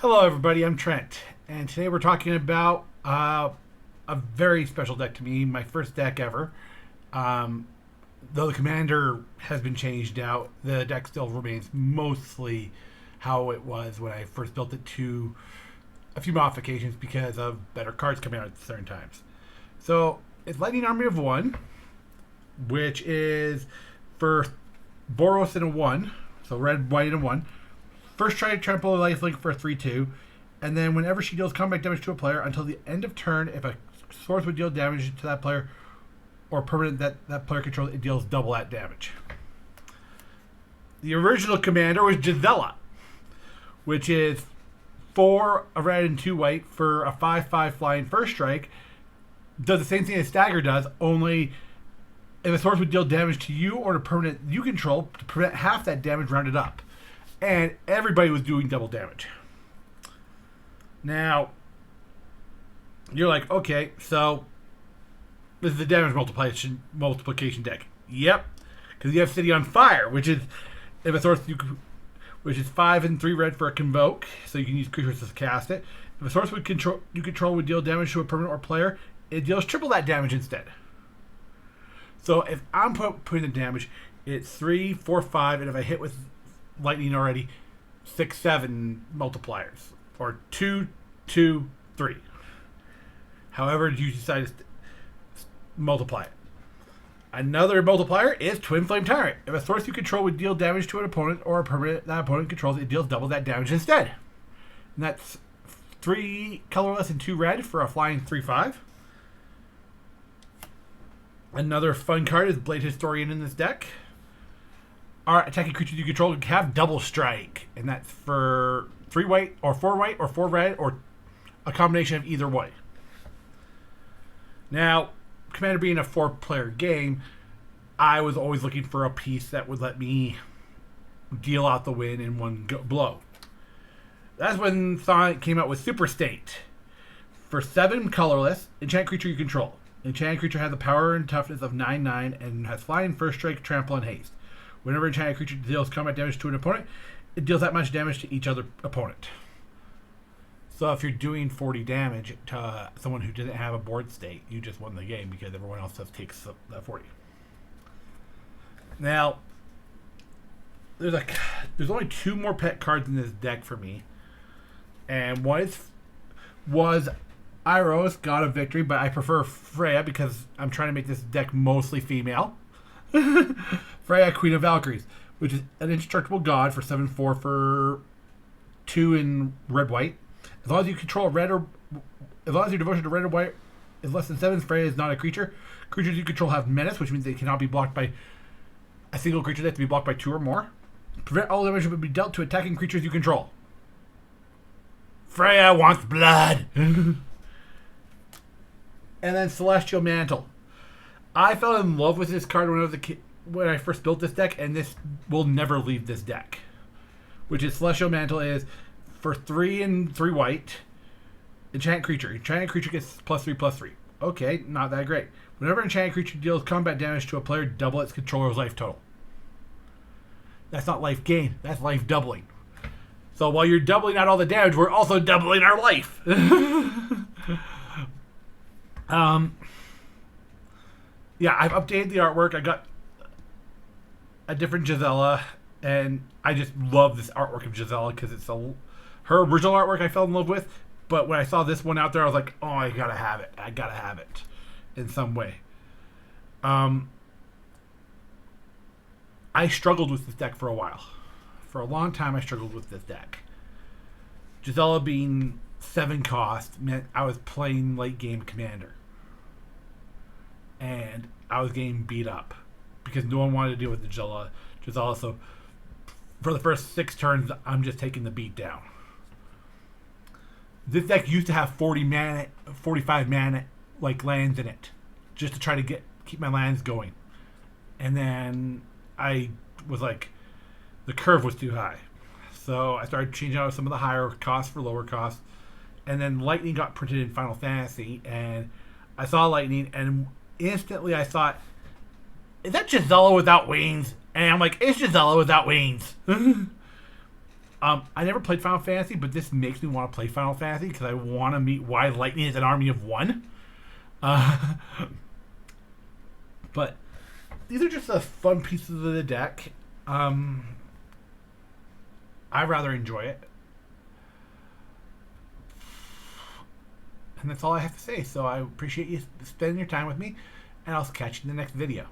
Hello, everybody. I'm Trent, and today we're talking about a very special deck to me, my first deck ever. Um, though the commander has been changed out, the deck still remains mostly how it was when I first built it, to a few modifications because of better cards coming out at certain times. So it's Lightning Army of One, which is for Boros and a 1, so red, white, and a 1. First, try to trample a lifelink for a 3/2, and then whenever she deals combat damage to a player until the end of turn, if a source would deal damage to that player or permanent that player controls, it deals double that damage. The original commander was Gisella, which is 4 a red and 2 white for a 5/5 flying first strike. Does the same thing as Stagger does, only if a source would deal damage to you or to permanent you control, to prevent half that damage rounded up. And everybody was doing double damage. Now, you're like, okay, so this is the damage multiplication deck. Yep, because you have City on Fire, which is if a source which is 5 and 3 red for a convoke, so you can use creatures to cast it. If a source you control would deal damage to a permanent or player, it deals triple that damage instead. So if I'm putting the damage, it's 3, 4, 5, and if I hit with lightning already, 6, 7 multipliers, or 2, 2, 3. However, you decide to multiply it. Another multiplier is Twin Flame Tyrant. If a source you control would deal damage to an opponent or a permanent that opponent controls, it deals double that damage instead. And that's 3 colorless and 2 red for a flying 3/5. Another fun card is Blade Historian in this deck. Our attacking creatures you control have double strike, and that's for 3 white or 4 white or 4 red or a combination of either way. Now, Commander being a 4-player game, I was always looking for a piece that would let me deal out the win in one blow. That's when Sonic came out with Super State. For 7 colorless, enchant creature you control. Enchanted creature has a power and toughness of 9/9 and has flying, first strike, trample, and haste. Whenever enchanted creature deals combat damage to an opponent, it deals that much damage to each other opponent. So if you're doing 40 damage to someone who didn't have a board state, you just won the game because everyone else takes that 40. Now, there's only 2 more pet cards in this deck for me, and one was Iros, God of Victory, but I prefer Freya because I'm trying to make this deck mostly female. Freya, Queen of Valkyries, which is an indestructible god for 7/4 for 2 in red-white. As long as you control as long as your devotion to red or white is less than 7, Freya is not a creature. Creatures you control have menace, which means they cannot be blocked by a single creature. They have to be blocked by 2 or more. Prevent all damage would be dealt to attacking creatures you control. Freya wants blood. And then Celestial Mantle. I fell in love with this card when I was a kid, when I first built this deck, and this will never leave this deck. Which is Celestial Mantle is for 3 and 3 white. Enchanted creature. Enchanted creature gets +3/+3. Okay, not that great. Whenever enchanted creature deals combat damage to a player, double its controller's life total. That's not life gain. That's life doubling. So while you're doubling out all the damage, we're also doubling our life. Yeah, I've updated the artwork. I got a different Gisella, and I just love this artwork of Gisella because it's her original artwork I fell in love with. But when I saw this one out there, I was like, oh, I gotta have it. I gotta have it in some way. I struggled with this deck for a while. For a long time, I struggled with this deck. Gisella being 7 cost meant I was playing late game commander. And I was getting beat up because no one wanted to deal with the Gisella. So for the first 6 turns, I'm just taking the beat down. This deck used to have 45 mana like lands in it, just to try to keep my lands going. And then I was like, the curve was too high, so I started changing out some of the higher costs for lower costs. And then Lightning got printed in Final Fantasy, and I saw Lightning, and instantly I thought, is that Gisella without wings? And I'm like, it's Gisella without wings. I never played Final Fantasy, but this makes me want to play Final Fantasy because I want to meet why Lightning is an army of one. Uh, but these are just the fun pieces of the deck. I rather enjoy it. And that's all I have to say. So I appreciate you spending your time with me, and I'll catch you in the next video.